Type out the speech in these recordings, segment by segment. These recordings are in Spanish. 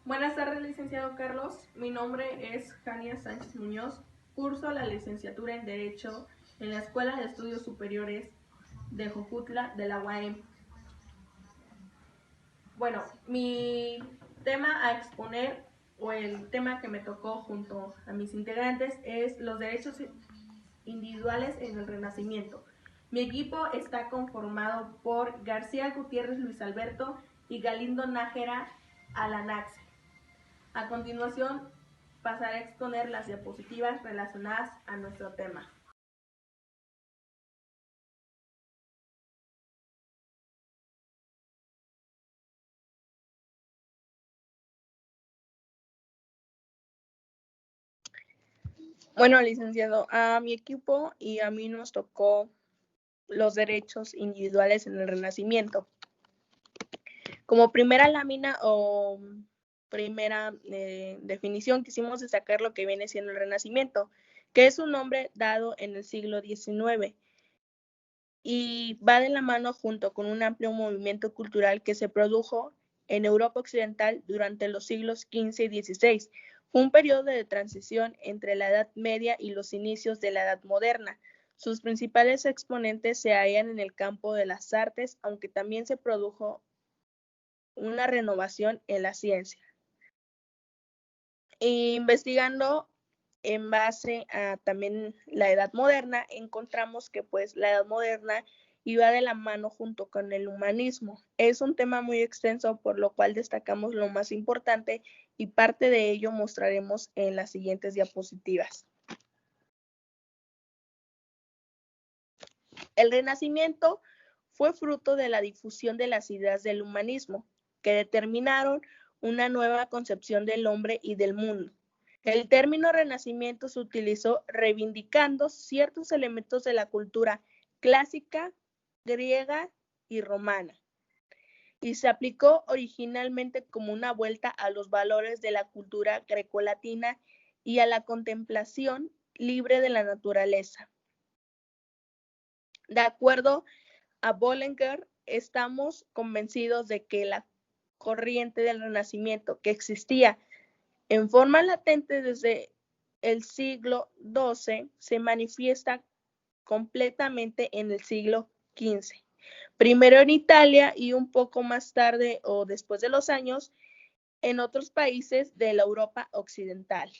Buenas tardes, licenciado Carlos. Mi nombre es Jania Sánchez Muñoz. Curso la licenciatura en Derecho en la Escuela de Estudios Superiores de Jojutla de la UAM. Bueno, mi tema a exponer o el tema que me tocó junto a mis integrantes es los derechos individuales en el Renacimiento. Mi equipo está conformado por García Gutiérrez Luis Alberto y Galindo Nájera Alanaxe. A continuación, pasaré a exponer las diapositivas relacionadas a nuestro tema. Bueno, licenciado, a mi equipo y a mí nos tocó los derechos individuales en el Renacimiento. Como primera lámina o primera definición, quisimos destacar lo que viene siendo el Renacimiento, que es un nombre dado en el siglo XIX y va de la mano junto con un amplio movimiento cultural que se produjo en Europa Occidental durante los siglos XV y XVI. Fue un periodo de transición entre la Edad Media y los inicios de la Edad Moderna. Sus principales exponentes se hallan en el campo de las artes, aunque también se produjo una renovación en la ciencia. Investigando en base a también la Edad Moderna, encontramos que pues la Edad Moderna iba de la mano junto con el humanismo. Es un tema muy extenso, por lo cual destacamos lo más importante y parte de ello mostraremos en las siguientes diapositivas. El Renacimiento fue fruto de la difusión de las ideas del humanismo, que determinaron una nueva concepción del hombre y del mundo. El término Renacimiento se utilizó reivindicando ciertos elementos de la cultura clásica, griega y romana, y se aplicó originalmente como una vuelta a los valores de la cultura grecolatina y a la contemplación libre de la naturaleza. De acuerdo a Bollinger, estamos convencidos de que la corriente del Renacimiento que existía en forma latente desde el siglo XII se manifiesta completamente en el siglo XV. Primero en Italia y un poco más tarde o después de los años en otros países de la Europa occidental.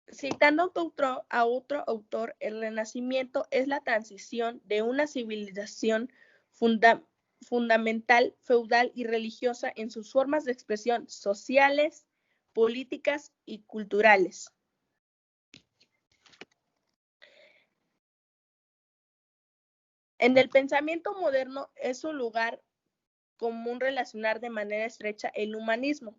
Citando a otro autor, el Renacimiento es la transición de una civilización fundamental, feudal y religiosa en sus formas de expresión sociales, políticas y culturales. En el pensamiento moderno es un lugar común relacionar de manera estrecha el humanismo.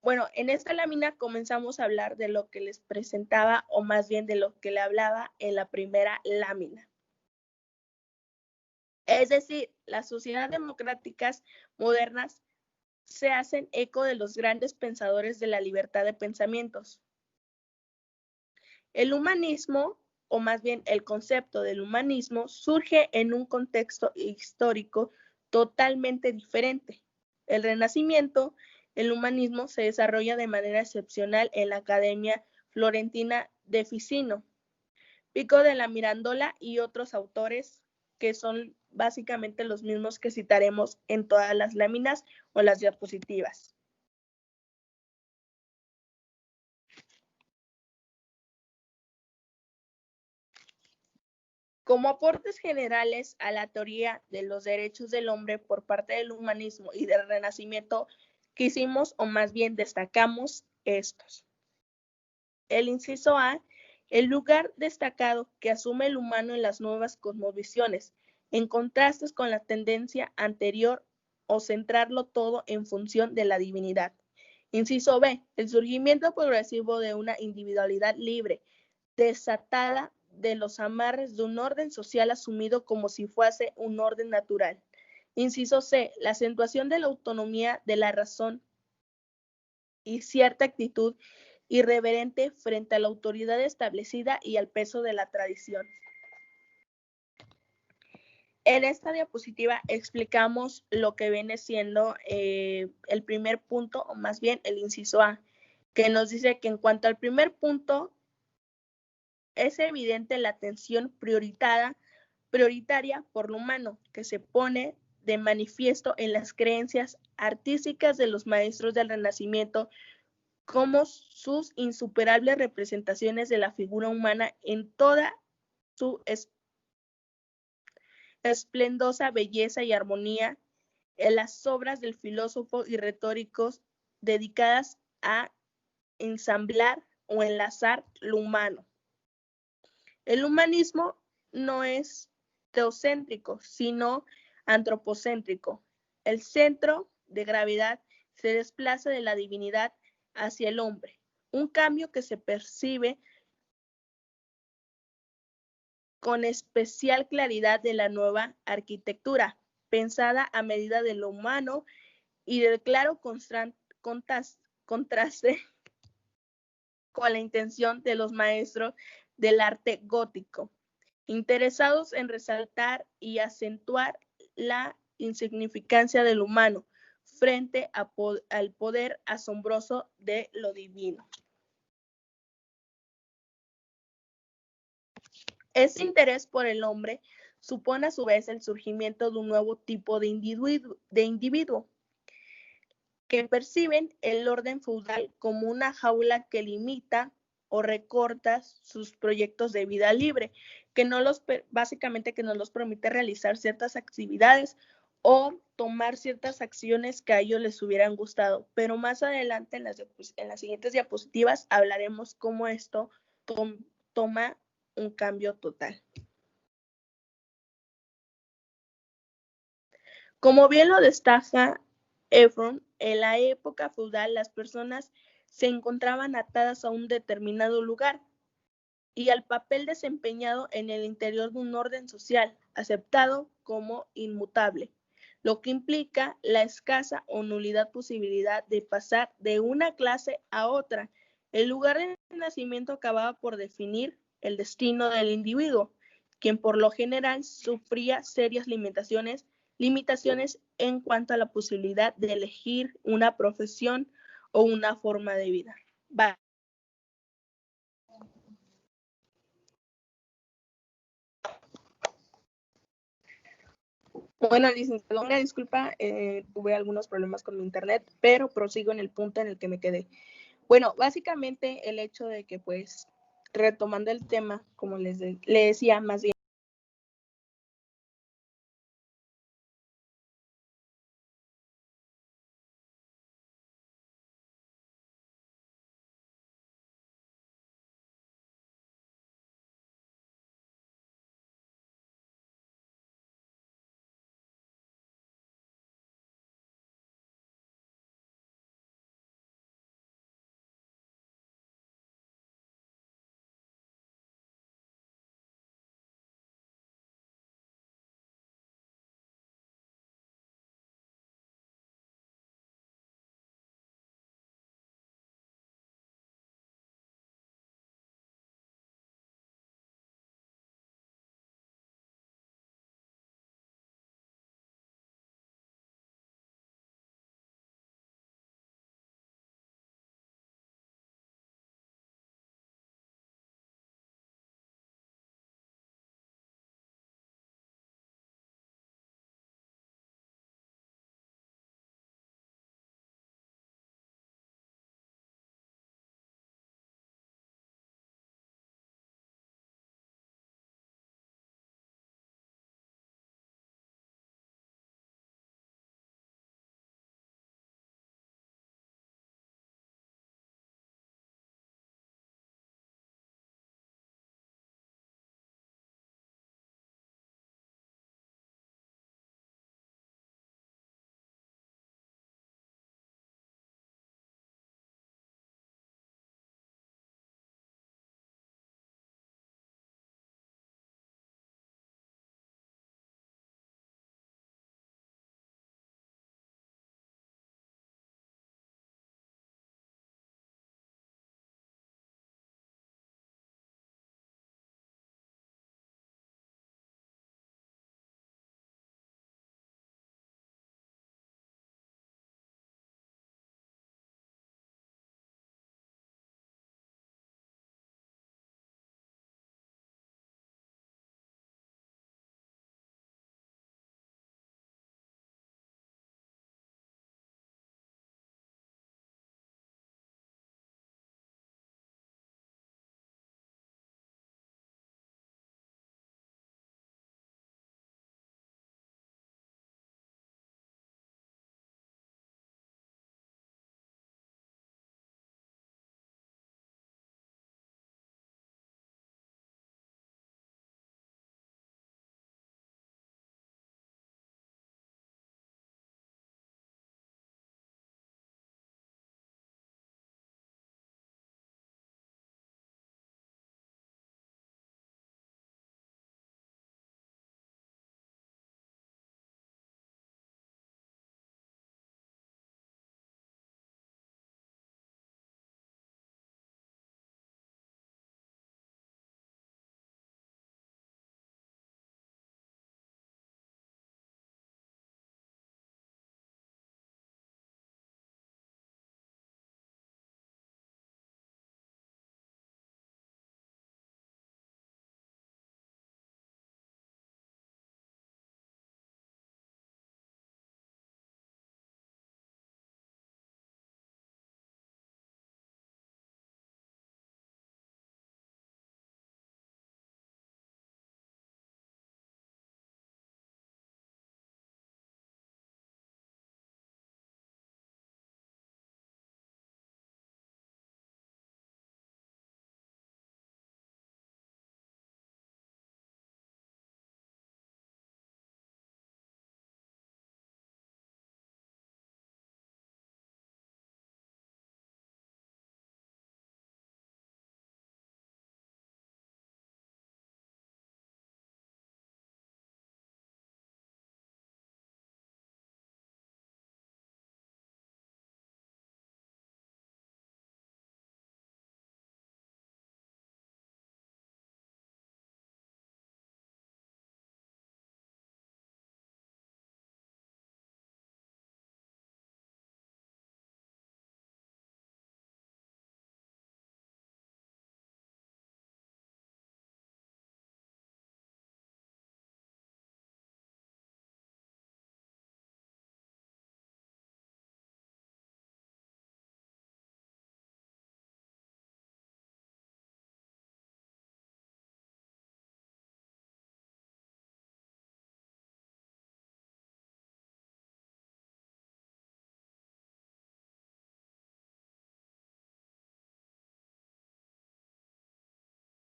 Bueno, en esta lámina comenzamos a hablar de lo que les presentaba, o más bien de lo que le hablaba en la primera lámina. Es decir, las sociedades democráticas modernas se hacen eco de los grandes pensadores de la libertad de pensamientos. El humanismo, o más bien el concepto del humanismo, surge en un contexto histórico totalmente diferente. El Renacimiento, el humanismo se desarrolla de manera excepcional en la Academia Florentina de Ficino, Pico de la Mirandola y otros autores que son básicamente los mismos que citaremos en todas las láminas o las diapositivas. Como aportes generales a la teoría de los derechos del hombre por parte del humanismo y del Renacimiento, quisimos, o más bien destacamos, estos. El inciso A, el lugar destacado que asume el humano en las nuevas cosmovisiones, en contrastes con la tendencia anterior o centrarlo todo en función de la divinidad. Inciso B, el surgimiento progresivo de una individualidad libre, desatada de los amarres de un orden social asumido como si fuese un orden natural. Inciso C, la acentuación de la autonomía de la razón y cierta actitud irreverente frente a la autoridad establecida y al peso de la tradición. En esta diapositiva explicamos lo que viene siendo el primer punto, o más bien el inciso A, que nos dice que en cuanto al primer punto, es evidente la atención prioritaria por lo humano, que se pone de manifiesto en las creencias artísticas de los maestros del Renacimiento, como sus insuperables representaciones de la figura humana en toda su esplendosa belleza y armonía, en las obras del filósofo y retóricos dedicadas a ensamblar o enlazar lo humano. El humanismo no es teocéntrico, sino antropocéntrico. El centro de gravedad se desplaza de la divinidad hacia el hombre, un cambio que se percibe con especial claridad de la nueva arquitectura, pensada a medida de lo humano y del claro contraste con la intención de los maestros del arte gótico, interesados en resaltar y acentuar la insignificancia del humano frente al poder asombroso de lo divino. Este interés por el hombre supone a su vez el surgimiento de un nuevo tipo de individuo que perciben el orden feudal como una jaula que limita o recorta sus proyectos de vida libre, que básicamente que no los permite realizar ciertas actividades o tomar ciertas acciones que a ellos les hubieran gustado. Pero más adelante en las siguientes diapositivas hablaremos cómo esto toma un cambio total. Como bien lo destaca Efron, en la época feudal las personas se encontraban atadas a un determinado lugar y al papel desempeñado en el interior de un orden social, aceptado como inmutable, lo que implica la escasa o nulidad posibilidad de pasar de una clase a otra. El lugar de nacimiento acababa por definir el destino del individuo, quien por lo general sufría serias limitaciones en cuanto a la posibilidad de elegir una profesión o una forma de vida. Bueno, licenciado, una disculpa, tuve algunos problemas con mi internet, pero prosigo en el punto en el que me quedé. Bueno, básicamente el hecho de que, pues, retomando el tema, como le decía, más bien